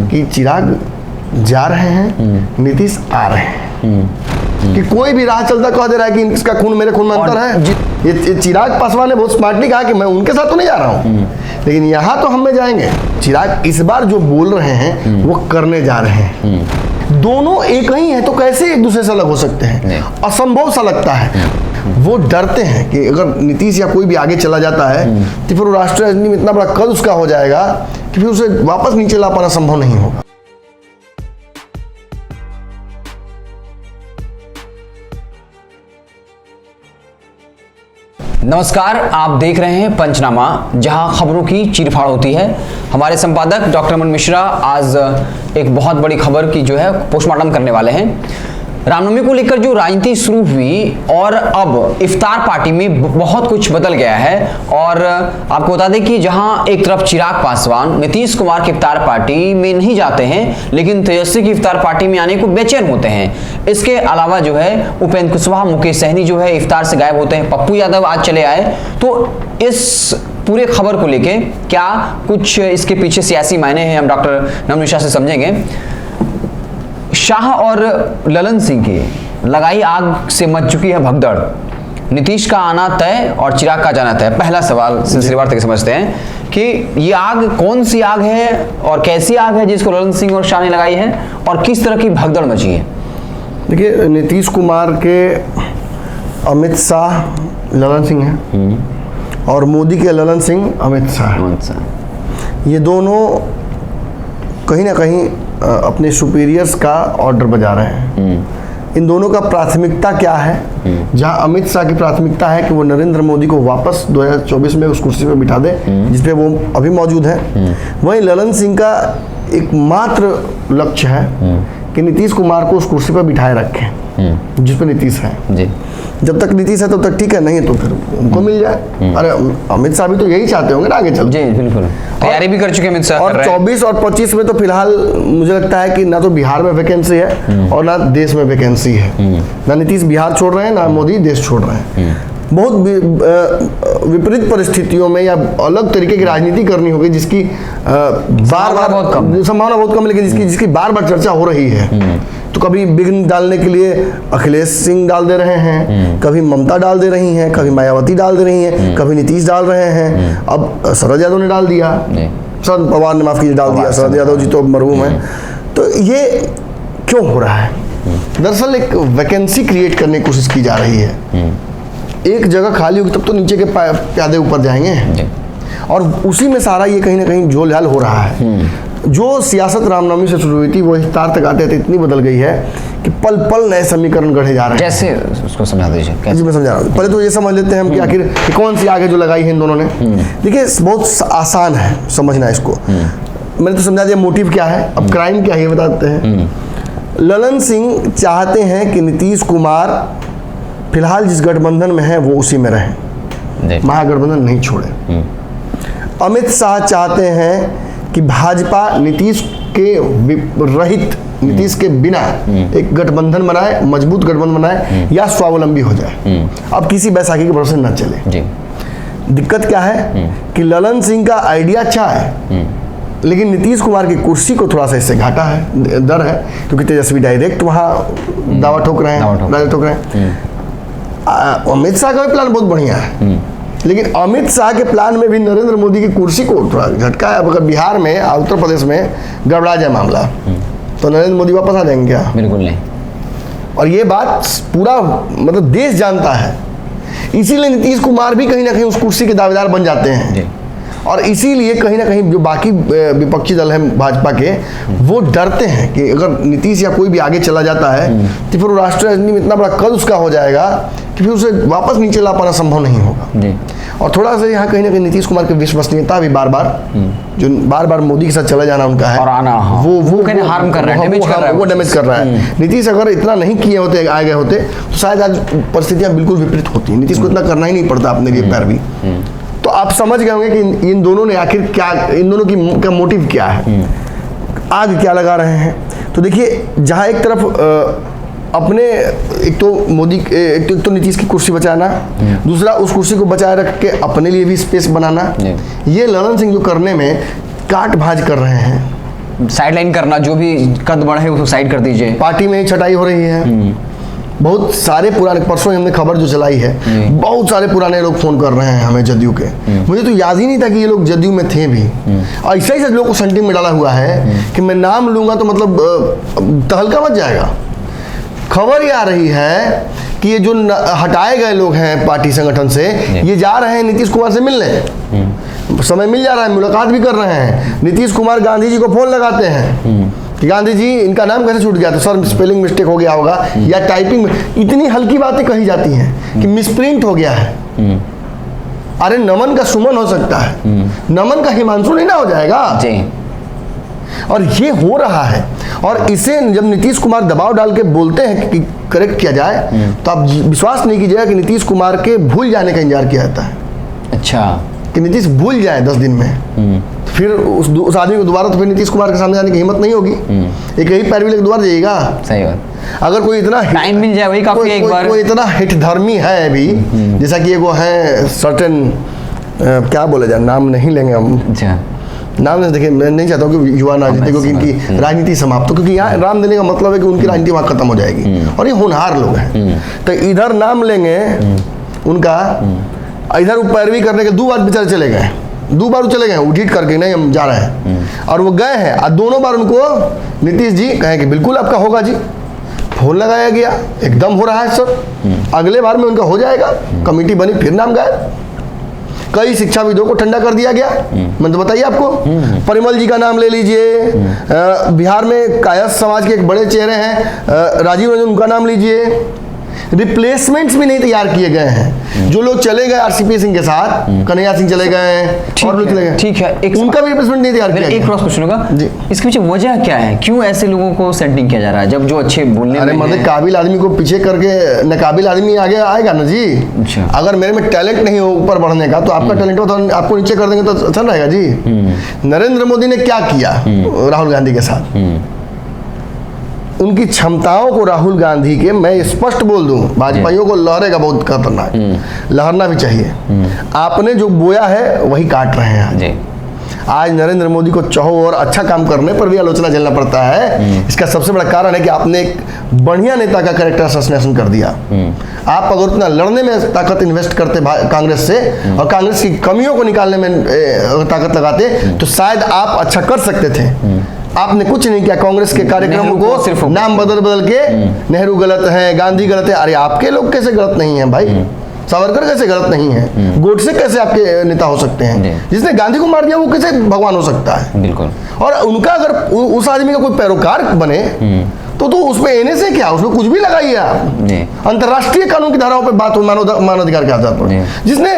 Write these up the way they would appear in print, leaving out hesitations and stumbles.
कि चिराग जा रहे हैं, नीतीश आ रहे हैं, कि कोई भी राह चलता कह दे रहा है कि इसका खून मेरे खून में अंतर है। ये चिराग पासवान ने बहुत स्मार्टली कहा कि मैं उनके साथ तो नहीं जा रहा हूँ, लेकिन यहाँ तो हम में जाएंगे। चिराग इस बार जो बोल रहे हैं वो करने जा रहे हैं। दोनों एक ही हैं तो कैसे एक दूसरे से अलग हो सकते हैं? असंभव सा लगता है। वो डरते हैं कि अगर नीतीश या कोई भी आगे चला जाता है तो फिर वो राष्ट्रीय राजनीति में इतना बड़ा कद उसका हो जाएगा कि फिर उसे वापस नीचे ला पाना संभव नहीं होगा। नमस्कार, आप देख रहे हैं पंचनामा, जहां खबरों की चीरफाड़ होती है। हमारे संपादक डॉक्टर अमन मिश्रा आज एक बहुत बड़ी खबर की जो है पोस्टमार्टम करने वाले हैं। रामनवमी को लेकर जो राजनीति शुरू हुई और अब इफ्तार पार्टी में बहुत कुछ बदल गया है। और आपको बता दें कि जहां एक तरफ चिराग पासवान नीतीश कुमार की इफ्तार पार्टी में नहीं जाते हैं, लेकिन तेजस्वी की इफ्तार पार्टी में आने को बेचैन होते हैं। इसके अलावा जो है उपेंद्र कुशवाहा, मुकेश सहनी जो है इफ्तार से गायब होते हैं, पप्पू यादव आज चले आए। तो इस पूरे खबर को लेके क्या कुछ इसके पीछे सियासी मायने हैं, हम डॉक्टर अमन मिश्रा से समझेंगे। शाह और ललन सिंह की लगाई आग से मच चुकी है भगदड़। नीतीश का आना तय और चिराग का जाना तय। पहला सवाल सिलसिलेवार तक समझते हैं कि ये आग कौन सी आग है और कैसी आग है जिसको ललन सिंह और शाह ने लगाई है, और किस तरह की भगदड़ मची है? देखिए, नीतीश कुमार के अमित शाह ललन सिंह हैं और मोदी के ललन सिंह अमित शाह। ये दोनों कहीं ना कहीं अपने सुपीरियर्स का ऑर्डर बजा रहे हैं। इन दोनों का प्राथमिकता क्या है? जहां अमित शाह की प्राथमिकता है कि वो नरेंद्र मोदी को वापस 2024 में उस कुर्सी पर बिठा दे जिस पे वो अभी मौजूद है, वहीं ललन सिंह का एकमात्र लक्ष्य है कि नीतीश कुमार को उस कुर्सी पर बिठाए रखें जिस पे नीतीश है जी। जब तक नीतीश है तब तक ठीक है, नहीं तो फिर उनको मिल जाए। अरे अमित शाह भी तो यही चाहते होंगे ना आगे चल। जी बिल्कुल, तैयारी भी कर चुके अमित शाह। और 24 और 25 में तो फिलहाल मुझे लगता है कि ना तो बिहार में वैकेंसी है और ना देश में वैकेंसी है। ना नीतीश बिहार छोड़ रहे हैं, ना मोदी देश छोड़ रहे हैं। बहुत विपरीत परिस्थितियों में या अलग तरीके की राजनीति करनी होगी जिसकी बार बार संभावना बहुत कम, लेकिन जिसकी बार बार चर्चा हो रही है। तो कभी विघ्न डालने के लिए अखिलेश सिंह डाल दे रहे हैं, कभी ममता डाल दे रही हैं, कभी मायावती डाल दे रही हैं, कभी नीतीश डाल रहे हैं, अब शरद यादव ने डाल दिया, शरद पवार ने माफ कीजिए डाल दिया, शरद यादव जी तो मरहूम हैं। तो ये क्यों हो रहा है? दरअसल एक वैकेंसी क्रिएट करने की कोशिश की जा रही है। एक जगह खाली होगी तब तो नीचे के प्यादे ऊपर जाएंगे, और उसी में सारा ये कहीं ना कहीं झोल-झाल हो रहा है। जो सियासत रामनवमी से शुरू हुई थी वो इफ्तार तक आते आते इतनी बदल गई है कि पल पल नए समीकरण गढ़े जा रहे हैं। कैसे उसको समझा दीजिए? जी मैं समझा रहा हूँ। पहले तो ये समझ लेते हैं हम कि आखिर कौन सी आग है जो लगाई है इन दोनों ने। देखिए, बहुत आसान है समझना इसको। मैंने तो समझा दिया मोटिव क्या है, अब क्राइम क्या है ये बताते हैं। ललन सिंह चाहते हैं कि नीतीश कुमार फिलहाल जिस गठबंधन में है वो उसी में रहे, महागठबंधन नहीं छोड़े। अमित शाह चाहते हैं कि भाजपा नीतीश के रहित, नीतीश के बिना एक गठबंधन बनाए, मजबूत गठबंधन बनाए या स्वावलंबी हो जाए। अब किसी बैसाखी के भरोसे न चले। दिक्कत क्या है कि ललन सिंह का आइडिया अच्छा है, लेकिन नीतीश कुमार की कुर्सी को थोड़ा सा इससे घाटा है, डर है, क्योंकि तेजस्वी डायरेक्ट वहां दावा ठोक रहे हैं। अमित शाह का भी प्लान बहुत बढ़िया है, लेकिन अमित शाह के प्लान में भी नरेंद्र मोदी की कुर्सी को थोड़ा झटका है। अगर बिहार में और उत्तर प्रदेश में गड़बड़ा जाए मामला तो नरेंद्र मोदी वापस आ जाएंगे क्या? बिल्कुल नहीं। और ये बात पूरा मतलब देश जानता है, इसीलिए नीतीश कुमार भी कहीं ना कहीं उस कुर्सी के दावेदार बन जाते हैं। और इसीलिए कहीं ना कहीं जो बाकी विपक्षी दल हैं भाजपा के, वो डरते हैं कि अगर नीतीश या कोई भी आगे चला जाता है तो फिर वो राष्ट्रीय राजनीति में इतना बड़ा कद उसका हो जाएगा कि फिर उसे वापस नीचे ला पाना संभव नहीं होगा। और थोड़ा सा यहाँ कहीं ना कहीं नीतीश कुमार की विश्वसनीयता भी बार बार मोदी के साथ चला जाना उनका है, और आना वो हार्म कर रहा है, वो डैमेज कर रहा है। नीतीश अगर इतना नहीं किए होते, आ गए होते, तो शायद आज परिस्थितियाँ बिल्कुल विपरीत होती। नीतीश को इतना करना ही नहीं पड़ता अपने लिए पैरवी। तो आप समझ गए होंगे कि इन दोनों ने आखिर क्या, इन दोनों की का मोटिव क्या है, आग क्या लगा रहे हैं। तो देखिए, जहाँ एक तरफ अपने एक तो मोदी, एक तो नीतीश की कुर्सी बचाना, दूसरा उस कुर्सी को बचाए रख के अपने लिए भी स्पेस बनाना, ये ललन सिंह जो करने में काट भाज कर रहे हैं, साइड लाइन करना, जो भी कद बढ़े उसको साइड कर दीजिए। पार्टी में ही छटाई हो रही है। बहुत सारे पुराने, परसों हमने खबर जो चलाई है, बहुत सारे पुराने लोग फोन कर रहे हैं हमें जदयू के। मुझे तो याद ही नहीं था कि ये लोग जदयू में थे भी। और ऐसे ही लोगों को सेंटिंग में डाला हुआ है कि मैं नाम लूंगा तो मतलब तहलका मच जाएगा। खबर ये आ रही है कि ये जो हटाए गए लोग हैं पार्टी संगठन से, ये जा रहे हैं नीतीश कुमार से मिलने। समय मिल जा रहा है, मुलाकात भी कर रहे हैं। नीतीश कुमार गांधी जी को फोन लगाते हैं कि गांधी जी इनका नाम कैसे छूट गया, तो सर स्पेलिंग मिस्टेक हो गया होगा या टाइपिंग में। इतनी हल्की बातें कही जाती हैं कि मिसप्रिंट हो गया है। अरे नमन का सुमन हो सकता है, नमन का हिमांशु नहीं ना हो जाएगा जी। और ये हो रहा है, और इसे जब नीतीश कुमार दबाव डाल के बोलते हैं कि करेक्ट किया जाए, तो आप विश्वास नहीं कीजिएगा कि नीतीश कुमार के भूल जाने का इंतजार किया जाता है। अच्छा, कि नीतीश भूल जाए 10 दिन में, फिर उस आदमी को दोबारा तो फिर नीतीश कुमार के सामने जाने की हिम्मत नहीं होगी। एक यही पैरवी लेकर दोबारा जाइएगा। सही बात। अगर कोई इतना टाइम मिल जाए वही काफी। एक बार कोई इतना हितधर्मी है अभी, जैसा कि वो है सर्टेन, क्या बोले जाए, नाम नहीं लेंगे हम। अच्छा, नाम नहीं, देखिए मैं नहीं चाहता हूँ कि युवा राजनीति, क्योंकि इनकी राजनीति समाप्त हो, क्योंकि यहाँ नाम देने का मतलब है कि उनकी राजनीति वहाँ खत्म हो जाएगी। और ये होनहार लोग हैं, तो इधर नाम लेंगे उनका, इधर वो पैरवी करने के 2 बार बेचारे चले गए, 2 बार चले गए उठीट करके, नहीं हम जा रहे हैं। और वो गए हैं, और दोनों बार उनको नीतीश जी कहें कि बिल्कुल आपका होगा जी। फोन लगाया गया, एकदम हो रहा है सर, अगले बार में उनका हो जाएगा। कमेटी बनी, फिर नाम गायब। कई शिक्षाविदों को ठंडा कर दिया गया। मैं तो बताइए आपको, परिमल जी का नाम ले लीजिए, बिहार में कायस्थ समाज के एक बड़े चेहरे हैं राजीव रंजन, उनका नाम लीजिए। रिप्लेसमेंट्स भी नहीं तैयार किए गए हैं। जो लोग चले गए आरसीपी सिंह के साथ, कन्हैया सिंह चले गए और लोग चले गए, ठीक है, उनका भी रिप्लेसमेंट नहीं तैयार किया गया। एक क्रॉस क्वेश्चन होगा जी, इसके पीछे वजह क्या है, क्यों ऐसे लोगों को सेटिंग किया जा रहा है जब जो अच्छे बोलने अरे मतलब काबिल आदमी को पीछे करके नाकाबिल आदमी आगे आएगा ना जी। अच्छा, अगर मेरे में टैलेंट नहीं हो ऊपर बढ़ने का, तो आपका टैलेंट हो तो आपको नीचे कर देंगे तो अच्छा रहेगा जी। नरेंद्र मोदी ने क्या किया राहुल गांधी के साथ, उनकी क्षमताओं को राहुल गांधी के, मैं स्पष्ट बोल दूं, भाजपाइयों को लहरेगा बहुत खतरनाक, लहरना भी चाहिए। आपने जो बोया है वही काट रहे हैं आज नरेंद्र मोदी को चाहो और अच्छा काम करने पर भी आलोचना झेलना पड़ता है। इसका सबसे बड़ा कारण है कि आपने एक बढ़िया नेता का कैरेक्टर असैसिनेशन कर दिया। आप अगर उतना लड़ने में ताकत इन्वेस्ट करते कांग्रेस से, और कांग्रेस की कमियों को निकालने में ताकत लगाते, तो शायद आप अच्छा कर सकते थे। आपने कुछ नहीं किया। कांग्रेस के कार्यक्रमों को सिर्फ नाम बदल के नेहरू गलत है, गांधी गलत है। अरे आपके लोग कैसे गलत नहीं है भाई? सावरकर कैसे गलत नहीं है? गोडसे कैसे आपके नेता हो सकते हैं? जिसने गांधी को मार दिया वो कैसे भगवान हो सकता है? बिल्कुल। और उनका अगर उस आदमी का कोई पैरोकार बने तो उसमें एने से क्या, उसमें कुछ भी लगाइए आप। अंतर्राष्ट्रीय कानून की धाराओं पे बात हो, मानवाधिकार के आधार पर, जिसने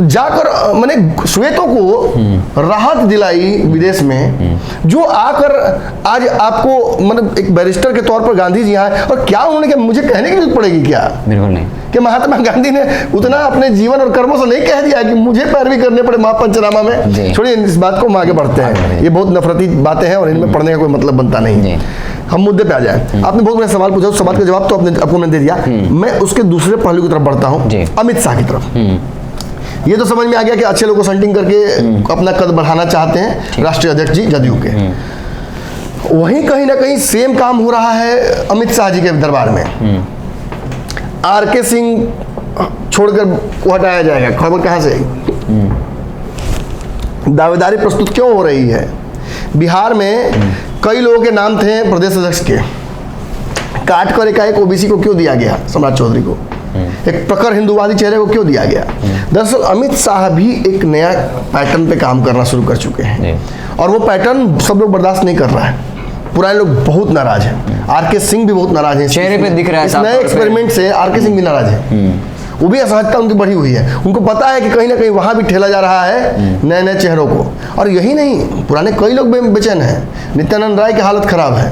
जाकर मैंने श्वेतों को राहत दिलाई विदेश में, जो आकर आज आपको मतलब एक बैरिस्टर के तौर पर गांधी जी आए, और क्या उन्होंने क्या मुझे कहने की जरूरत पड़ेगी क्या? बिल्कुल नहीं कि महात्मा गांधी ने उतना अपने जीवन और कर्मों से नहीं कह दिया कि मुझे पैरवी करने पड़े महापंचनामा में। छोड़िए इस बात को, हम आगे बढ़ते हैं। ये बहुत नफरती बातें हैं और इनमें पढ़ने का कोई मतलब बनता नहीं। हम मुद्दे पे आ जाए। आपने बहुत बड़ा सवाल पूछा, उस सवाल का जवाब तो आपको मैंने दे दिया। मैं उसके दूसरे पहलू की तरफ बढ़ता हूँ, अमित शाह की तरफ। ये तो समझ में आ गया कि अच्छे लोगों को सेंटिंग करके अपना कद बढ़ाना चाहते हैं राष्ट्रीय अध्यक्ष जी जदयू के। वहीं कहीं ना कहीं सेम काम हो रहा है अमित शाह जी के दरबार में। आरके सिंह छोड़कर वो हटाया जाएगा, खबर कहां से? दावेदारी प्रस्तुत क्यों हो रही है? बिहार में कई लोगों के नाम थे प्रदेश अध्यक्ष के, काट कर एक ओबीसी को क्यों दिया गया? सम्राट चौधरी को, एक प्रखर हिंदूवादी चेहरे को क्यों दिया गया? दरअसल अमित शाह भी एक नया पैटर्न पे काम करना शुरू कर चुके हैं, और वो पैटर्न सब लोग बर्दाश्त नहीं कर रहा है। पुराने लोग बहुत नाराज हैं, आरके सिंह भी बहुत नाराज हैं, चेहरे पे दिख रहा है। इस नए एक्सपेरिमेंट से आरके सिंह भी नाराज है। वो भी असहजता उनकी बढ़ी हुई है। उनको पता है कि कहीं ना कहीं वहां भी ठेला जा रहा है नए नए चेहरों को। और यही नहीं, पुराने कई लोग बेचैन हैं। नित्यानंद राय की हालत खराब है,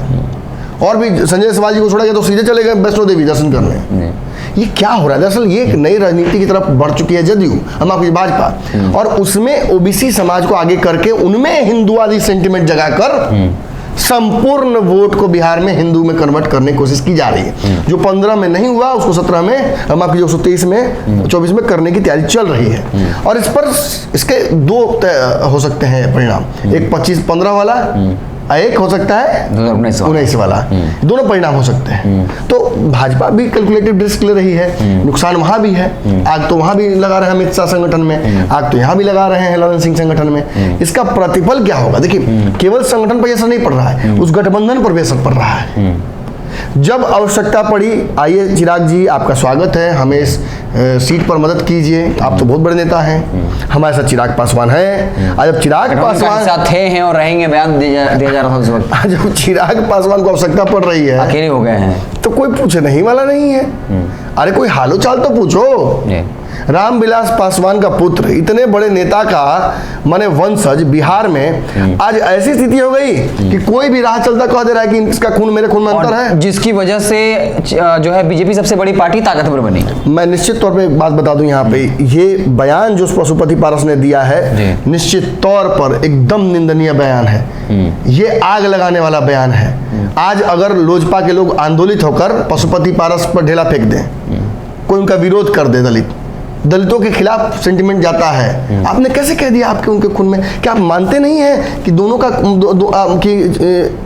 और भी संजय सवाल जी को छोड़ा गया तो सीधे चले गए वैष्णो देवी दर्शन करने। ये क्या हो रहा है? दरअसल ये एक नई राजनीति की तरफ बढ़ चुकी है जदयू, हम आपकी भाजपा, और उसमें ओबीसी समाज को आगे करके उनमें हिंदुवादी सेंटिमेंट जगाकर संपूर्ण वोट को बिहार में हिंदू में कन्वर्ट करने की कोशिश की जा रही है। जो 15 में नहीं हुआ उसको 17 में, हम आपकी 123 में 24 में करने की तैयारी चल रही है। और इस पर इसके 2 हो सकते हैं परिणाम, एक 25-15 वाला एक हो सकता है 2019 वाला, दोनों परिणाम हो सकते हैं। तो भाजपा भी कैलकुलेटिव रिस्क ले रही है, नुकसान वहां भी है। आग तो वहां भी लगा रहे हैं अमित शाह संगठन में, आग तो यहाँ भी लगा रहे हैं ललन सिंह संगठन में। इसका प्रतिफल क्या होगा? देखिए, केवल संगठन पर असर नहीं पड़ रहा है, उस गठबंधन पर भी असर पड़ रहा है। जब आवश्यकता पड़ी, आइए चिराग जी, आपका स्वागत है, हमें इस सीट पर मदद कीजिए, आप तो बहुत बड़े नेता हैं, हमारे साथ चिराग पासवान है। आज जब चिराग पासवान साथ थे हैं और रहेंगे, बयान दिया जा रहा था उस वक्त। आज जब चिराग पासवान को आवश्यकता पड़ रही है, अकेले हो गए हैं, तो कोई पूछे नहीं वाला नहीं है। अरे कोई हालो चाल तो पूछो। रामविलास पासवान का पुत्र, इतने बड़े नेता का माने वंशज, बिहार में आज ऐसी स्थिति हो गई कि कोई भी राह चलता कह दे रहा है कि इसका खून मेरे खून में अंतर है, जिसकी वजह से जो है बीजेपी सबसे बड़ी पार्टी ताकतवर बनी। मैं निश्चित तौर पे एक बात बता दूं यहाँ पे, ये बयान जो पशुपति पारस ने दिया है, निश्चित तौर पर एकदम निंदनीय बयान है। ये आग लगाने वाला बयान है। आज अगर लोजपा के लोग आंदोलित होकर पशुपति पारस पर ढेला फेंक दें, कोई उनका विरोध कर दे, दलितों के खिलाफ सेंटिमेंट जाता है, आपने कैसे कह दिया आपके उनके खून में? क्या आप मानते नहीं हैं कि दोनों का कि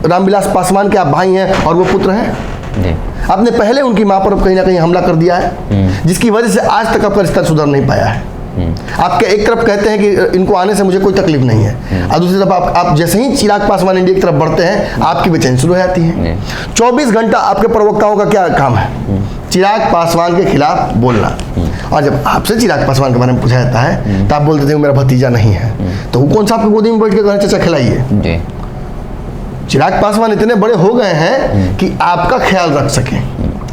रामविलास पासवान के आप भाई हैं और वो पुत्र हैं? आपने पहले उनकी मां पर कहीं ना कहीं हमला कर दिया है, जिसकी वजह से आज तक आपका रिश्ता सुधर नहीं पाया है। आपके एक तरफ कहते हैं कि इनको आने से मुझे कोई तकलीफ नहीं है, और दूसरी तरफ आप जैसे ही चिराग पासवान इंडिया की तरफ बढ़ते हैं, आपकी बेचैनी शुरू हो जाती है। 24 घंटा आपके प्रवक्ताओं का क्या काम है? चिराग पासवान के खिलाफ बोलना। और जब आपसे चिराग पासवान के बारे में पूछा जाता है तो आप बोलते थे मेरा भतीजा नहीं है, तो वो कौन सा आपकी गोदी में बैठ के कहना चाचा खिलाइए? चिराग पासवान इतने बड़े हो गए हैं कि आपका ख्याल रख सकें।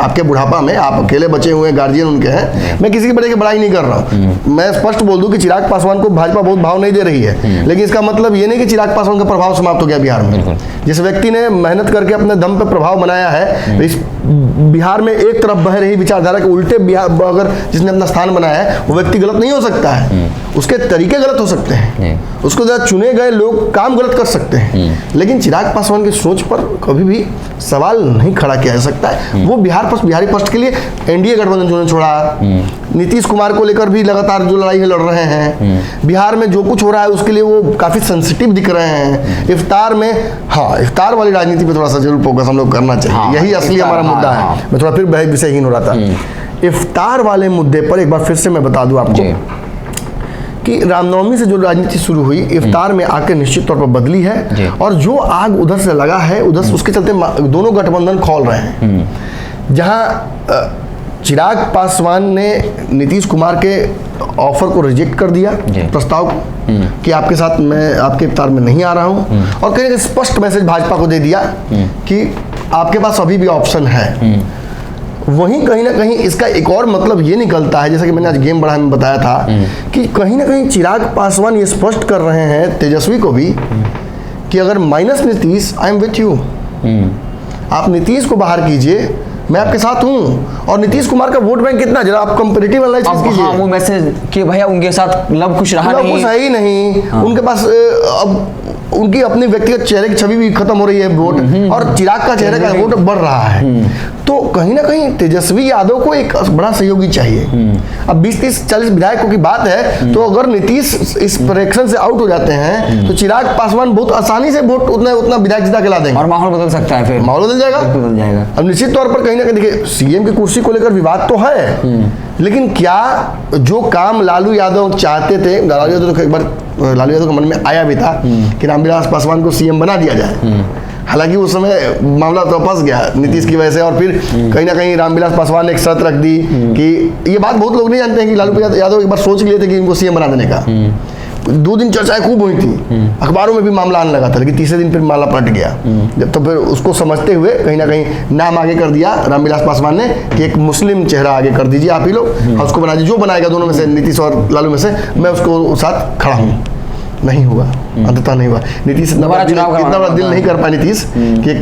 आपके बुढ़ापा में आप अकेले बचे हुए गार्जियन उनके हैं। मैं किसी के बड़े की बड़ाई नहीं कर रहा हूँ, मैं स्पष्ट बोल दूं कि चिराग पासवान को भाजपा बहुत भाव नहीं दे रही है, लेकिन इसका मतलब ये नहीं कि चिराग पासवान का प्रभाव समाप्त हो गया बिहार में। जिस व्यक्ति ने मेहनत करके अपने दम पे प्रभाव बनाया है, इस बिहार में एक तरफ बह रही विचारधारा के उल्टे बिहार अगर जिसने अपना स्थान बनाया है, वो व्यक्ति गलत नहीं हो सकता है, उसके तरीके गलत हो सकते हैं, उसको जरा चुने गए लोग काम गलत कर सकते हैं, लेकिन चिराग पासवान की सोच पर कभी भी सवाल नहीं खड़ा किया जा सकता है। वो बिहारी पक्ष के लिए एनडीए गठबंधन जो छोड़ा, नीतीश कुमार को लेकर भी लगातार जो लड़ाई लड़ रहे हैं, बिहार में जो कुछ हो रहा है उसके लिए वो काफी सेंसिटिव दिख रहे हैं। इफ्तार में, हाँ, इफ्तार वाली राजनीति पे थोड़ा सा जरूर फोकस हम लोग करना चाहिए, यही असली हमारा मुद्दा है। मैं थोड़ा फिर विषयहीन हो रहा था। इफ्तार वाले मुद्दे पर एक बार फिर से मैं बता दूं आपको कि रामनवमी से जो राजनीति शुरू हुई, इफ्तार में आके निश्चित तौर पर बदली है, और जो आग उधर से लगा है उधर से उसके चलते दोनों गठबंधन खोल रहे हैं। जहां चिराग पासवान ने नीतीश कुमार के ऑफर को रिजेक्ट कर दिया, प्रस्ताव को, कि आपके साथ मैं आपके इफ्तार में नहीं आ रहा हूं, और कहीं स्पष्ट मैसेज भाजपा को दे दिया कि आपके पास अभी भी ऑप्शन है। वहीं कहीं ना कहीं इसका एक और मतलब ये निकलता है, जैसा कि मैंने आज गेम बढ़ा में बताया था, कि कहीं ना कहीं चिराग पासवान ये स्पष्ट कर रहे हैं तेजस्वी को भी कि अगर minus Nitish, I am with you, आप नीतीश को बाहर कीजिए, मैं आपके साथ हूं। और नीतीश कुमार का वोट बैंक कितना, जरा आप कंपैरेटिव एनालिसिस कीजिए। वो मैसेज कि भैया उनके साथ लब कुछ रहा नहीं, कुछ है ही नहीं। उनके पास अब उनकी अपनी व्यक्तिगत चेहरे की छवि भी खत्म हो रही है वोट, और चिराग का चेहरे का वोट बढ़ रहा है। तो कहीं ना कहीं तेजस्वी यादव को एक बड़ा सहयोगी चाहिए। अब 20, 30, 40 विधायकों की बात है, तो अगर नीतीश इस प्रेक्षण से आउट हो जाते हैं तो चिराग पासवान बहुत आसानी से वोट उतना विधायक जिता के ला देंगे, और माहौल बदल सकता है, फिर माहौल बदल जाएगा। अब निश्चित तौर पर कहीं ना कहीं देखिए, सीएम की कुर्सी को लेकर विवाद तो है, लेकिन क्या जो काम लालू यादव चाहते थे, लालू यादव तो एक बार लालू यादव के मन में आया भी था कि रामविलास पासवान को सीएम बना दिया जाए, हालांकि उस समय मामला तो फंस गया नीतीश की वजह से, और फिर कहीं ना कहीं रामविलास पासवान ने एक शर्त रख दी कि ये बात बहुत लोग नहीं जानते हैं कि लालू यादव एक बार सोच लिए थे कि इनको सीएम बना देने का। 2 दिन चर्चाएं खूब हुई थी, अखबारों में भी मामला आने लगा था, लेकिन तीसरे दिन फिर मामला पलट गया। तो फिर उसको समझते हुए कहीं ना कहीं नाम आगे कर दिया रामविलास पासवान ने कि एक मुस्लिम चेहरा आगे कर दीजिए आप ही लोग, और उसको बना दीजिए, जो बनाएगा दोनों में से, नीतीश और लालू में से, मैं उसको साथ खड़ा हूँ। नहीं हुआ, अंततः नहीं हुआ। नीतीश इतना बड़ा दिल नहीं कर पाए नीतीश कि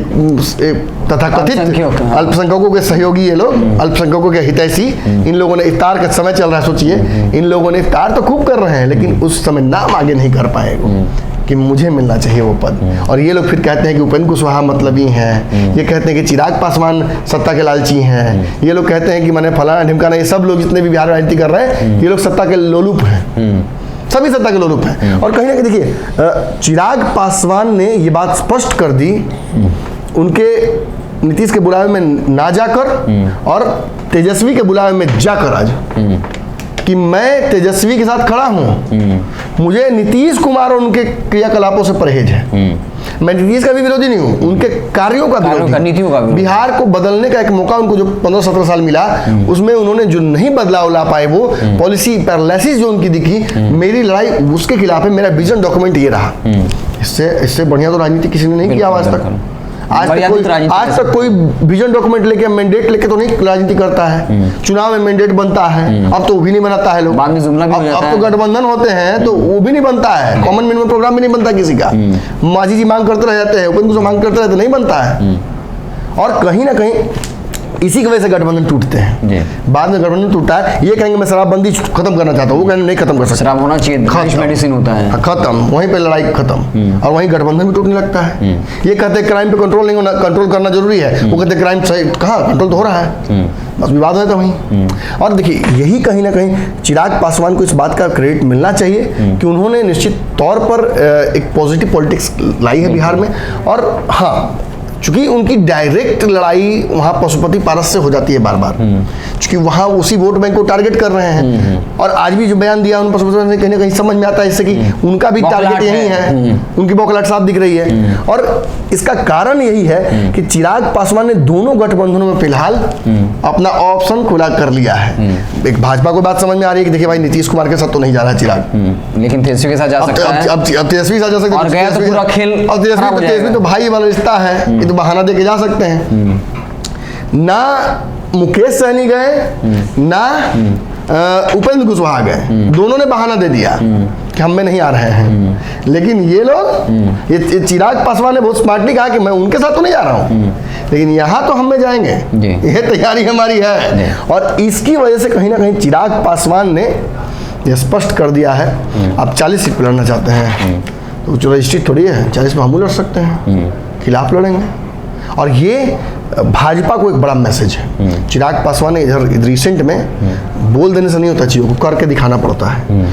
तथाकथित अल्पसंख्यकों के सहयोगी, ये लोग अल्पसंख्यकों के हितैषी, इन लोगों ने इफ्तार का समय चल रहा है, सोचिए, इन लोगों ने इफ्तार तो खूब कर रहे हैं, लेकिन उस समय नाम आगे नहीं कर पाएगा कि मुझे मिलना चाहिए वो पद। और ये लोग फिर कहते हैं कि उपेंद्र कुशवाहा मतलबी हैं, ये कहते हैं कि चिराग पासवान सत्ता के लालची हैं, ये लोग कहते हैं कि मैंने फलाना ढिमकाना, ये सब लोग जितने भी बिहार राजनीति कर रहे हैं, ये लोग सत्ता के लोलुप हैं। सभी सत्ता के लोलुप हैं। और कहीं ना कहीं देखिए चिराग पासवान ने ये बात स्पष्ट कर दी उनके नीतीश के बुलावे में ना जाकर और तेजस्वी के बुलावे में जाकर आज कि मैं तेजस्वी के साथ खड़ा हूं, मुझे नीतीश कुमार और उनके क्रियाकलापों से परहेज है। मैं नीतीश का भी विरोधी नहीं हूं, उनके कार्यों का नीतियों का बिहार को बदलने का एक मौका उनको जो 15-17 साल मिला, उसमें उन्होंने जो नहीं बदलाव ला पाए, वो पॉलिसी पैरालिसिस जो उनकी दिखी, मेरी लड़ाई उसके खिलाफ है, मेरा विजन डॉक्यूमेंट ये रहा। इससे बढ़िया तो राजनीति किसी ने नहीं किया आज तक। आज तक कोई विजन डॉक्यूमेंट लेके मैंडेट लेके तो नहीं राजनीति करता है। चुनाव में मैंडेट बनता है, अब तो वो भी नहीं बनाता है लोग। बाद में जुमला भी हो जाता है। अब तो गठबंधन होते हैं तो वो भी नहीं बनता है। कॉमन मिनिमम प्रोग्राम भी नहीं बनता किसी का। मांझी जी मांग करते रह जाते हैं, उपेंद्र कुशवाहा मांग करते रहते, नहीं बनता है। और कहीं ना कहीं इसी की वजह से गठबंधन टूटते हैं। बाद में गठबंधन टूटा है, ये कहेंगे मैं शराबबंदी खत्म करना चाहता हूँ, वो कहेंगे नहीं खत्म कर सकते, शराब होना चाहिए, मेडिसिन होता है, खत्म, वहीं पे लड़ाई खत्म। और वहीं गठबंधन भी टूटने लगता है। ये कहते हैं क्राइम पे कंट्रोल नहीं होना, कंट्रोल करना जरूरी है, वो कहते हैं क्राइम सही, कहाँ कंट्रोल तो हो रहा है, बस विवाद है तो वहीं। और देखिए यही कहीं ना कहीं चिराग पासवान को इस बात का क्रेडिट मिलना चाहिए कि उन्होंने निश्चित तौर पर एक पॉजिटिव पॉलिटिक्स लाई है बिहार में। और हाँ, चूंकि उनकी डायरेक्ट लड़ाई वहां पशुपति पारस से हो जाती है बार बार, क्योंकि वहां उसी वोट बैंक को टारगेट कर रहे हैं। और आज भी जो बयान दिया उन पशुपति ने कहीं ना कहीं समझ में आता है इससे कि उनका भी टारगेट यही है, उनकी बौखलाहट साफ दिख रही है। और इसका कारण यही है कि चिराग पासवान ने दोनों गठबंधनों में फिलहाल अपना ऑप्शन खुला कर लिया है। एक भाजपा को बात समझ में आ रही है कि देखिए भाई नीतीश कुमार के साथ तो नहीं जा रहा है चिराग, लेकिन तेजस्वी के साथ जा सकता है। अब तेजस्वी के साथ जा सकते हैं, और गया तो पूरा खेल, और तेजस्वी तो भाई वाला रिश्ता है, तो बहाना देके जा सकते हैं। ना मुकेश सहनी गए, ना उपेंद्र कुशवाहा गए, दोनों ने बहाना दे दिया कि हम में नहीं आ रहे हैं। लेकिन ये लोग, ये चिराग पासवान ने बहुत स्मार्टली कहा कि मैं उनके साथ तो नहीं जा रहा हूँ, लेकिन यहाँ तो हम में जाएंगे, ये तैयारी हमारी है। और इसकी वजह से कहीं ना कहीं चिराग पासवान ने यह स्पष्ट कर दिया है आप 40 सीट पर लड़ना चाहते हैं तो जो रजिस्ट्री थोड़ी है, 40 में हम लड़ सकते हैं, खिलाफ लड़ेंगे। और ये भाजपा को एक बड़ा मैसेज है। चिराग पासवान ने इधर रिसेंट में बोल देने से नहीं होता, चीज़ों को करके दिखाना पड़ता है।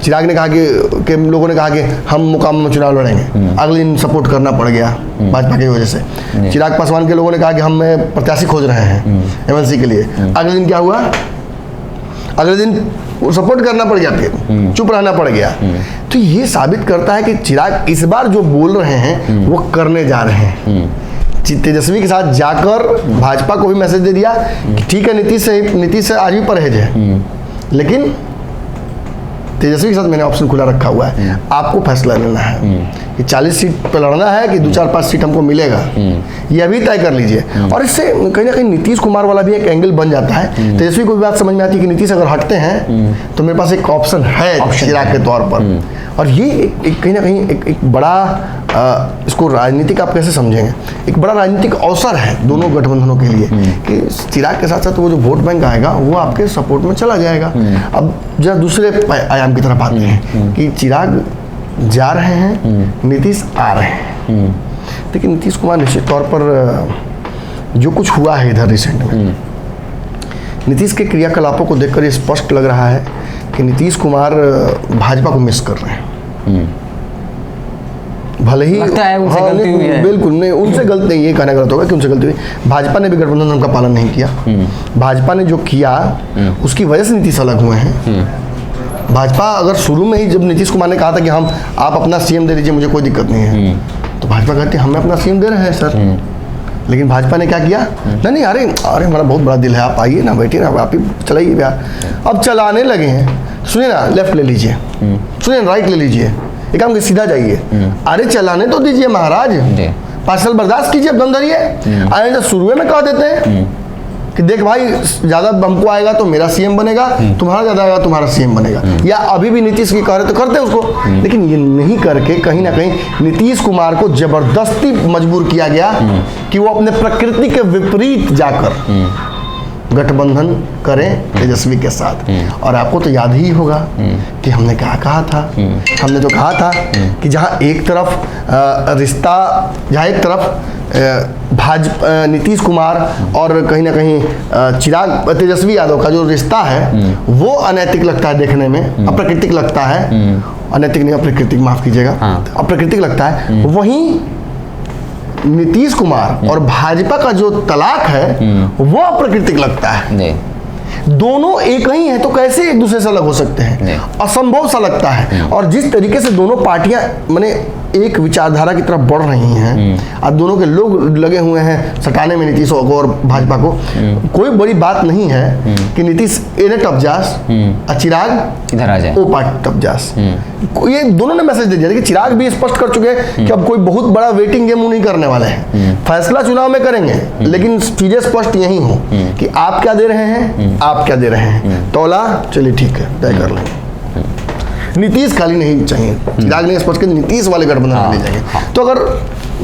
चिराग ने कहा कि लोगों ने कहा कि हम मुकाम में चुनाव लड़ेंगे, अगले दिन सपोर्ट करना पड़ गया भाजपा की वजह से। चिराग पासवान के लोगों ने कहा कि हम प्रत्याशी खोज रहे हैं एमएलसी के लिए, अगले दिन क्या हुआ, अगले दिन सपोर्ट करना पड़ गया, फिर चुप रहना पड़ गया। तो ये साबित करता है कि चिराग इस बार जो बोल रहे हैं वो करने जा रहे हैं। तेजस्वी के साथ जाकर भाजपा को भी मैसेज दे दिया कि ठीक है नीतीश से आज भी परहेज है, लेकिन तेजस्वी के साथ मैंने ऑप्शन खुला रखा हुआ है, आपको फैसला लेना है कि 40 सीट पर लड़ना है कि 2-4-5 सीट हमको मिलेगा, ये अभी तय कर लीजिए। और इससे कहीं ना कहीं नीतीश कुमार वाला भी एक एंगल बन जाता है। तेजस्वी को भी बात समझ में आती है कि नीतीश अगर हटते हैं तो मेरे पास एक ऑप्शन है चिराग के तौर पर। और ये कहीं ना कहीं एक बड़ा इसको राजनीतिक आप कैसे समझेंगे, एक बड़ा राजनीतिक अवसर है दोनों गठबंधनों के लिए कि चिराग के साथ साथ वो जो वोट बैंक आएगा वो आपके सपोर्ट में चला जाएगा। अब जरा दूसरे आयाम की तरफ आते हैं कि चिराग जा रहे हैं, नीतीश आ रहे हैं। लेकिन नीतीश कुमार निश्चित तौर पर जो कुछ हुआ है इधर रिसेंट में, नीतीश के क्रियाकलापों को देखकर ये स्पष्ट लग रहा है कि नीतीश कुमार भाजपा को मिस कर रहे हैं। भले ही लगता है उनसे गलती हुई है, बिल्कुल नहीं, उनसे गलती नहीं, ये कहना गलत होगा कि उनसे गलती हुई। भाजपा ने भी गठबंधन नियम का पालन नहीं किया। भाजपा ने जो किया उसकी वजह से नीतीश अलग हुए हैं। भाजपा अगर शुरू में ही जब नीतीश कुमार ने कहा था कि आप अपना सीएम दे दीजिए, मुझे कोई दिक्कत नहीं है, तो भाजपा कहती है हमें अपना सीएम दे रहे हैं सर। लेकिन भाजपा ने क्या किया, नहीं अरे हमारा बहुत बड़ा दिल है, आप आइए ना, बैठिए ना, आप ही चलाइए बिहार। अब चलाने लगे हैं, सुनिए ना, लेफ्ट ले लीजिए, सुनिए राइट ले लीजिए, एक काम सीधा जाइए। अरे चलाने तो दीजिए महाराज, 5 साल बर्दाश्त कीजिए, अब दम धरिए। अरे जब शुरू में कह देते हैं कि देख भाई ज्यादा हमको आएगा तो मेरा सीएम बनेगा, तुम्हारा ज्यादा आएगा तुम्हारा सीएम बनेगा, या अभी भी नीतीश की कह रहे तो करते उसको। लेकिन ये नहीं करके कहीं ना कहीं नीतीश कुमार को जबरदस्ती मजबूर किया गया कि वो अपने प्रकृति के विपरीत जाकर गठबंधन करें तेजस्वी के साथ। और आपको तो याद ही होगा कि हमने क्या कहा था, हमने तो कहा था कि जहां एक तरफ रिश्ता, जहां एक तरफ नीतीश कुमार और कहीं ना कहीं चिराग तेजस्वी यादव का जो रिश्ता है वो अनैतिक लगता है देखने में, अप्राकृतिक लगता है, अनैतिक नहीं, अप्राकृतिक, माफ कीजिएगा, हाँ। अप्राकृतिक लगता है। वहीं नीतीश कुमार और भाजपा का जो तलाक है वो अप्राकृतिक लगता है। जी। दोनों एक ही हैं तो कैसे एक दूसरे से अलग हो सकते हैं, असंभव सा लगता है। और जिस तरीके से दोनों पार्टियां माने एक विचारधारा की तरफ बढ़ रही हैं और दोनों के लोग लगे हुए हैं सटाने में नीतीश को और भाजपा को, कोई बड़ी बात नहीं है कि नीतीश एने टप जास और चिराग इधर आ जाए, ओ पार्ट टप जास। ये दोनों ने मैसेज दे दिया कि चिराग भी स्पष्ट कर चुके हैं कि अब कोई बहुत बड़ा वेटिंग गेम नहीं करने वाले हैं, फैसला चुनाव में करेंगे, लेकिन चीजें स्पष्ट यही हो कि आप क्या दे रहे हैं, आप क्या दे रहे हैं, तौला चलिए ठीक है तय कर लेंगे। नीतीश खाली नहीं चाहिए, चिराग ने स्पष्ट किया नीतीश वाले गठबंधन वाले चाहिए। तो अगर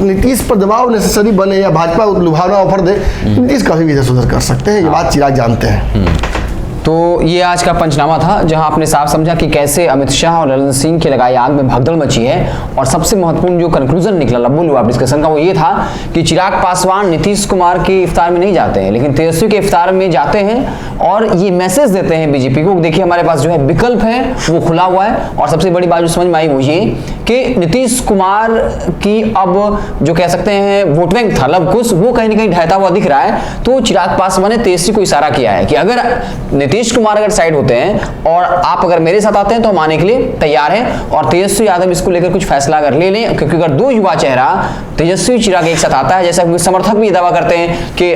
नीतीश पर दबाव नेसेसरी बने या भाजपा लुभावना ऑफर दे, नीतीश कभी भी सुधर कर सकते हैं, ये बात चिराग जानते हैं। तो ये आज का पंचनामा था जहां आपने साफ समझा कि कैसे अमित शाह और ललन सिंह की लगाई आग में भगदड़ मची है। और सबसे महत्वपूर्ण जो कंक्लूजन निकला लब्बू लुआब डिस्कशन का वो ये था कि चिराग पासवान नीतीश कुमार के इफ्तार में नहीं जाते हैं, लेकिन तेजस्वी के इफ्तार में जाते हैं और ये मैसेज देते हैं बीजेपी को, देखिए हमारे पास जो है विकल्प है वो खुला हुआ है। और सबसे बड़ी बात जो समझ में आई वो ये कि नीतीश कुमार की अब जो कह सकते हैं वोट बैंक था लव कुश, वो कहीं ना कहीं ढहता हुआ दिख रहा है। तो चिराग पासवान ने तेजस्वी को इशारा किया है कि अगर नीतीश कुमार अगर साइड होते हैं और आप अगर मेरे साथ आते हैं तो हम आने के लिए तैयार हैं। और तेजस्वी यादव इसको लेकर कुछ फैसला अगर ले लें, क्योंकि अगर दो युवा चेहरा तेजस्वी चिराग एक साथ आता है, जैसा कि समर्थक भी दावा करते हैं कि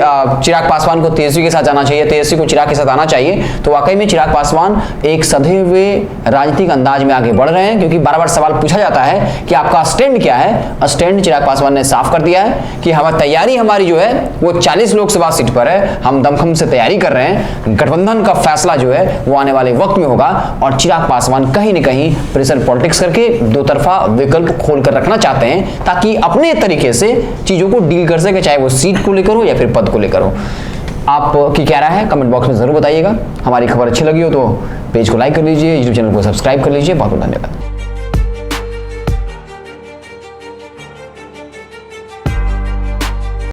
चिराग पासवान को तेजस्वी के साथ जाना चाहिए, तेजस्वी को चिराग के साथ आना चाहिए, तो वाकई में चिराग पासवान एक सधे हुए राजनीतिक अंदाज में आगे बढ़ रहे हैं। क्योंकि बार बार सवाल पूछा जाता है कि आपका स्टैंड क्या है, स्टैंड चिराग पासवान ने साफ कर दिया है कि हमारी तैयारी हमारी जो है वो 40 लोकसभा सीट पर है, हम दमखम से तैयारी कर रहे हैं, गठबंधन का फैसला जो है वो आने वाले वक्त में होगा। और चिराग पासवान कहीं न कहीं प्रेशर पॉलिटिक्स करके दो तरफा विकल्प खोल कर रखना चाहते हैं ताकि अपने तरीके से चीजों को डील कर सके, चाहे वो सीट को लेकर हो या फिर पद को लेकर हो। आपकी क्या राय है कमेंट बॉक्स में जरूर बताइएगा। हमारी खबर अच्छी लगी हो तो पेज को लाइक कर लीजिए, यूट्यूब चैनल को सब्सक्राइब कर लीजिए। बहुत बहुत धन्यवाद।